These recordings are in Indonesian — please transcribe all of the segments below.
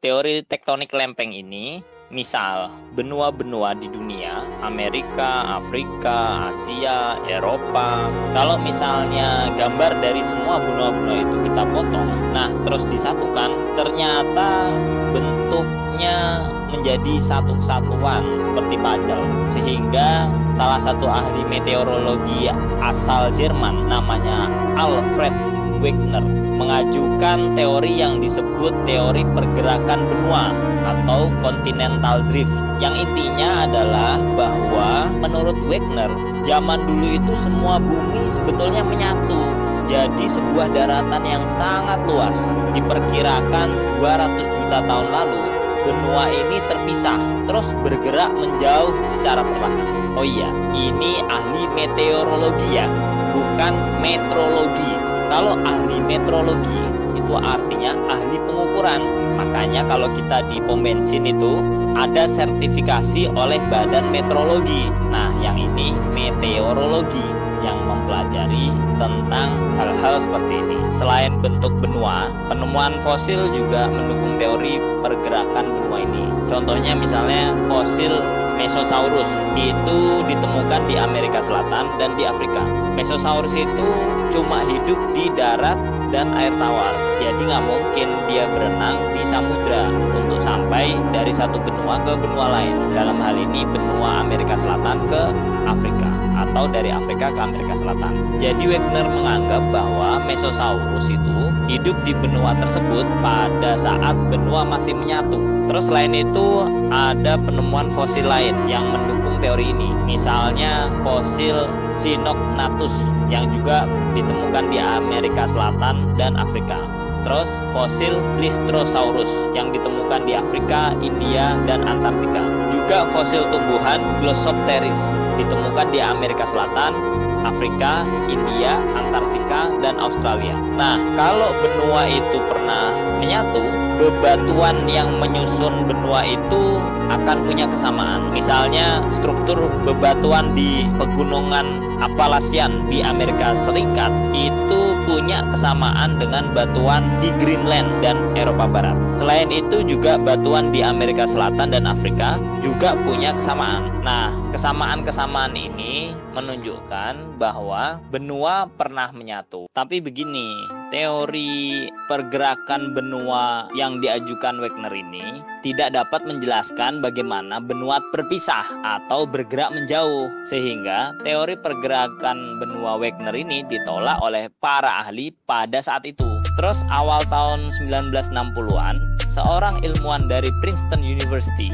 teori tektonik lempeng ini, misal benua-benua di dunia, Amerika, Afrika, Asia, Eropa. Kalau misalnya gambar dari semua benua-benua itu kita potong, nah terus disatukan, ternyata bentuknya menjadi satu kesatuan seperti puzzle. Sehingga salah satu ahli meteorologi asal Jerman namanya Alfred Wegener mengajukan teori yang disebut teori pergerakan benua atau continental drift, yang intinya adalah bahwa menurut Wegener, zaman dulu itu semua bumi sebetulnya menyatu jadi sebuah daratan yang sangat luas. Diperkirakan 200 juta tahun lalu benua ini terpisah terus bergerak menjauh secara perlahan. Oh iya, ini ahli meteorologi ya, bukan metrologi. Kalau ahli metrologi itu artinya ahli pengukuran. Makanya kalau kita di pom bensin itu ada sertifikasi oleh Badan Meteorologi. Nah, yang ini meteorologi yang mempelajari tentang hal-hal seperti ini. Selain bentuk benua, penemuan fosil juga mendukung teori pergerakan benua ini. Contohnya misalnya fosil Mesosaurus itu ditemukan di Amerika Selatan dan di Afrika. Mesosaurus itu cuma hidup di darat dan air tawar, jadi nggak mungkin dia berenang di samudra untuk sampai dari satu benua ke benua lain. Dalam hal ini benua Amerika Selatan ke Afrika atau dari Afrika ke Amerika Selatan. Jadi Wegener menganggap bahwa Mesosaurus itu hidup di benua tersebut pada saat benua masih menyatu. Terus selain itu ada penemuan fosil lain yang mendukung teori ini. Misalnya fosil Sinognathus yang juga ditemukan di Amerika Selatan dan Afrika. Terus fosil Lystrosaurus yang ditemukan di Afrika, India, dan Antartika. Juga fosil tumbuhan Glossopteris ditemukan di Amerika Selatan, Afrika, India, Antartika, dan Australia. Nah, kalau benua itu pernah menyatu, bebatuan yang menyusun benua itu akan punya kesamaan. Misalnya struktur bebatuan di pegunungan Appalachian di Amerika Serikat itu punya kesamaan dengan batuan di Greenland dan Eropa Barat. Selain itu juga batuan di Amerika Selatan dan Afrika juga punya kesamaan. Nah, kesamaan-kesamaan ini menunjukkan bahwa benua pernah menyatu. Tapi begini, teori pergerakan benua yang diajukan Wegener ini tidak dapat menjelaskan bagaimana benua berpisah atau bergerak menjauh, sehingga teori pergerakan benua Wegener ini ditolak oleh para ahli pada saat itu. Terus awal tahun 1960-an, seorang ilmuwan dari Princeton University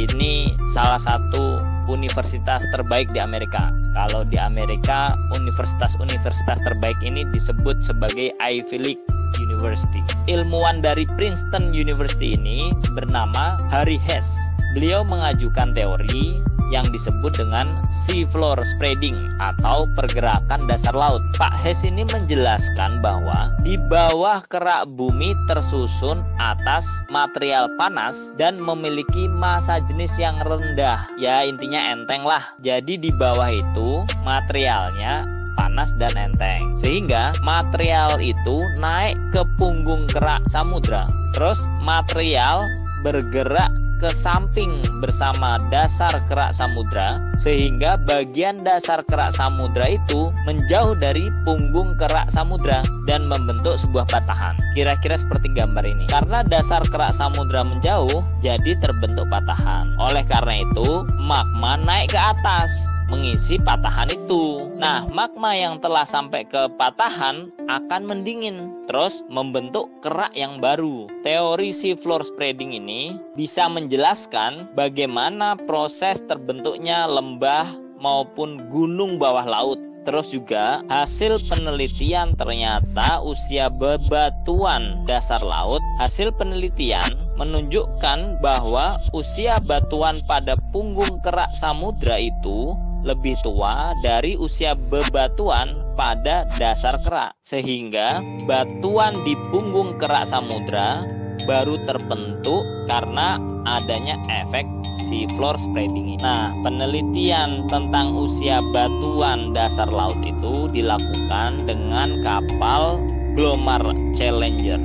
ini salah satu universitas terbaik di Amerika. Kalau di Amerika, universitas-universitas terbaik ini disebut sebagai Ivy League University. Ilmuwan dari Princeton University ini bernama Harry Hess. Beliau mengajukan teori yang disebut dengan sea floor spreading atau pergerakan dasar laut. Pak Hess ini menjelaskan bahwa di bawah kerak bumi tersusun atas material panas dan memiliki massa jenis yang rendah. Ya, intinya enteng lah. Jadi di bawah itu materialnya panas dan enteng, sehingga material itu naik ke punggung kerak samudra. Terus material bergerak ke samping bersama dasar kerak samudra, sehingga bagian dasar kerak samudra itu menjauh dari punggung kerak samudra dan membentuk sebuah patahan. Kira-kira seperti gambar ini. Karena dasar kerak samudra menjauh, jadi terbentuk patahan. Oleh karena itu, magma naik ke atas mengisi patahan itu. Nah, magma yang telah sampai ke patahan akan mendingin, terus membentuk kerak yang baru. Teori sea floor spreading ini bisa menjelaskan bagaimana proses terbentuknya lembah maupun gunung bawah laut. Terus juga hasil penelitian ternyata usia bebatuan dasar laut, hasil penelitian menunjukkan bahwa usia batuan pada punggung kerak samudra itu lebih tua dari usia bebatuan pada dasar kerak, sehingga batuan di punggung kerak samudra baru terbentuk karena adanya efek sea floor spreading. Nah, penelitian tentang usia batuan dasar laut itu dilakukan dengan kapal Glomar Challenger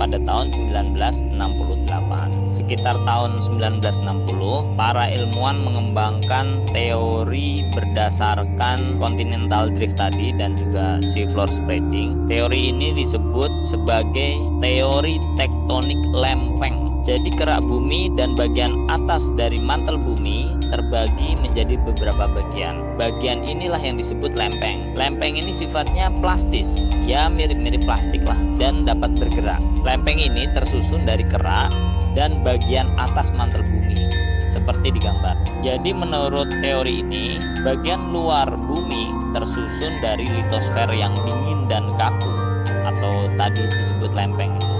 pada tahun 1968. Sekitar tahun 1960, para ilmuwan mengembangkan teori berdasarkan continental drift tadi dan juga sea floor spreading. Teori ini disebut sebagai teori tektonik lempeng. Jadi kerak bumi dan bagian atas dari mantel bumi terbagi menjadi beberapa bagian. Bagian inilah yang disebut lempeng. Lempeng ini sifatnya plastis, ya mirip-mirip plastik lah, dan dapat bergerak. Lempeng ini tersusun dari kerak dan bagian atas mantel bumi, seperti di gambar. Jadi menurut teori ini, bagian luar bumi tersusun dari litosfer yang dingin dan kaku, atau tadi disebut lempeng itu,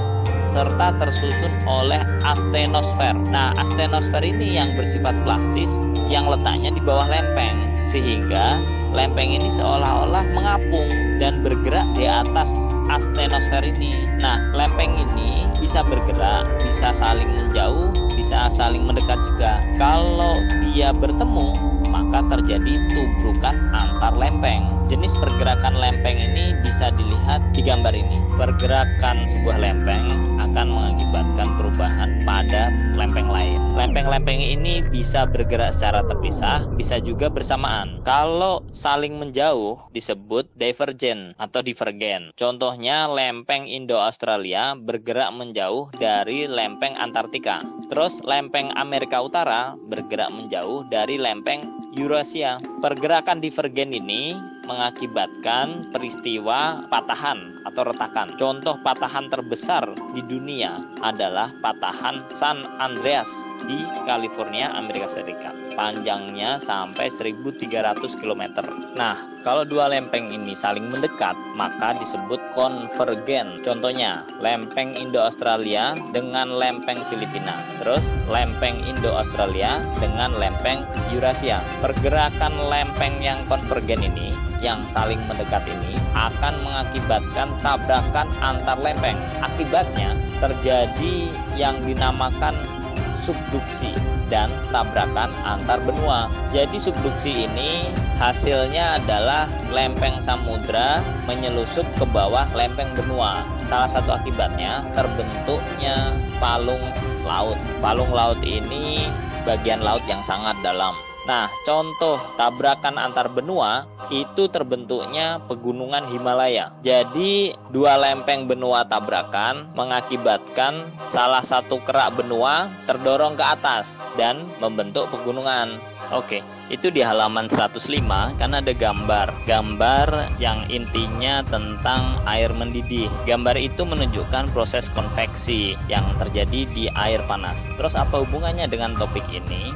serta tersusun oleh astenosfer. Nah, astenosfer ini yang bersifat plastis yang letaknya di bawah lempeng, sehingga lempeng ini seolah-olah mengapung dan bergerak di atas astenosfer ini. Nah, lempeng ini bisa bergerak, bisa saling menjauh, bisa saling mendekat juga. Kalau dia bertemu, maka terjadi tubrukan antar lempeng. Jenis pergerakan lempeng ini bisa dilihat di gambar ini. Pergerakan sebuah lempeng akan mengakibatkan perubahan pada lempeng lain. Lempeng-lempeng ini bisa bergerak secara terpisah, bisa juga bersamaan. Kalau saling menjauh disebut divergen atau divergen. Contohnya lempeng Indo-Australia bergerak menjauh dari lempeng Antartika. Terus lempeng Amerika Utara bergerak menjauh dari lempeng Eurasia. Pergerakan divergen ini mengakibatkan peristiwa patahan atau retakan. Contoh patahan terbesar di dunia adalah patahan San Andreas di California, Amerika Serikat. Panjangnya sampai 1.300 km. Nah, kalau dua lempeng ini saling mendekat, maka disebut konvergen. Contohnya, lempeng Indo-Australia dengan lempeng Filipina. Terus, lempeng Indo-Australia dengan lempeng Eurasia. Pergerakan lempeng yang konvergen ini, yang saling mendekat ini, akan mengakibatkan tabrakan antar lempeng. Akibatnya, terjadi yang dinamakan subduksi dan tabrakan antar benua. Jadi subduksi ini hasilnya adalah lempeng samudra menyelusup ke bawah lempeng benua. Salah satu akibatnya terbentuknya palung laut. Palung laut ini bagian laut yang sangat dalam. Nah, contoh tabrakan antar benua itu terbentuknya pegunungan Himalaya. Jadi, dua lempeng benua tabrakan mengakibatkan salah satu kerak benua terdorong ke atas dan membentuk pegunungan. Oke, itu di halaman 105 kan ada gambar yang intinya tentang air mendidih. Gambar itu menunjukkan proses konveksi yang terjadi di air panas. Terus apa hubungannya dengan topik ini?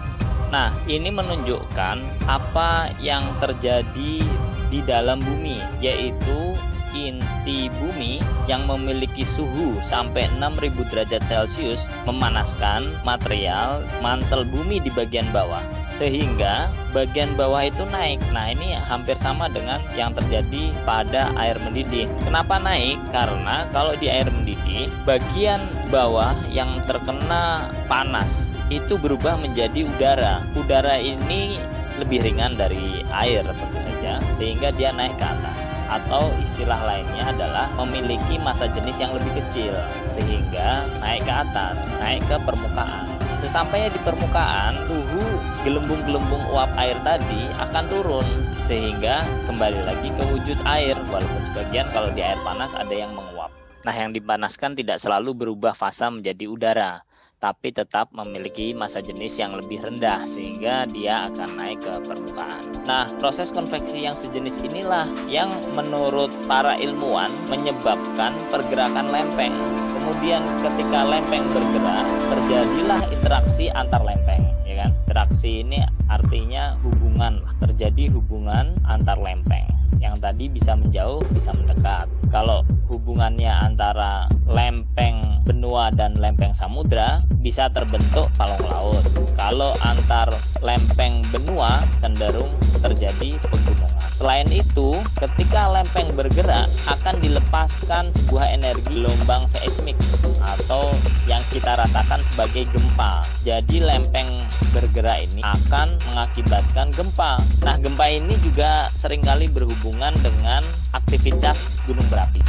Nah, ini menunjukkan apa yang terjadi di dalam bumi, yaitu inti bumi yang memiliki suhu sampai 6.000 derajat Celcius memanaskan material mantel bumi di bagian bawah, sehingga bagian bawah itu naik. Nah, ini hampir sama dengan yang terjadi pada air mendidih. Kenapa naik? Karena kalau di air mendidih, bagian bawah yang terkena panas itu berubah menjadi udara. Udara ini lebih ringan dari air tentu saja, sehingga dia naik ke atas. Atau istilah lainnya adalah memiliki massa jenis yang lebih kecil, sehingga naik ke atas, naik ke permukaan. Sesampainya di permukaan, suhu gelembung-gelembung uap air tadi akan turun, sehingga kembali lagi ke wujud air, walaupun sebagian kalau di air panas ada yang menguap. Nah, yang dipanaskan tidak selalu berubah fasa menjadi udara, tapi tetap memiliki massa jenis yang lebih rendah, sehingga dia akan naik ke permukaan. Nah, proses konveksi yang sejenis inilah yang menurut para ilmuwan menyebabkan pergerakan lempeng. Kemudian ketika lempeng bergerak, terjadilah interaksi antar lempeng, ya kan? Interaksi ini artinya hubungan, terjadi hubungan antar lempeng. Yang tadi bisa menjauh, bisa mendekat. Kalau hubungannya antara lempeng benua dan lempeng samudra, bisa terbentuk palung laut. Kalau antar lempeng benua, cenderung terjadi pegunungan. Selain itu, ketika lempeng bergerak, akan dilepaskan sebuah energi gelombang seismik atau yang kita rasakan sebagai gempa. Jadi lempeng bergerak ini akan mengakibatkan gempa. Nah, gempa ini juga seringkali berhubungan dengan aktivitas gunung berapi.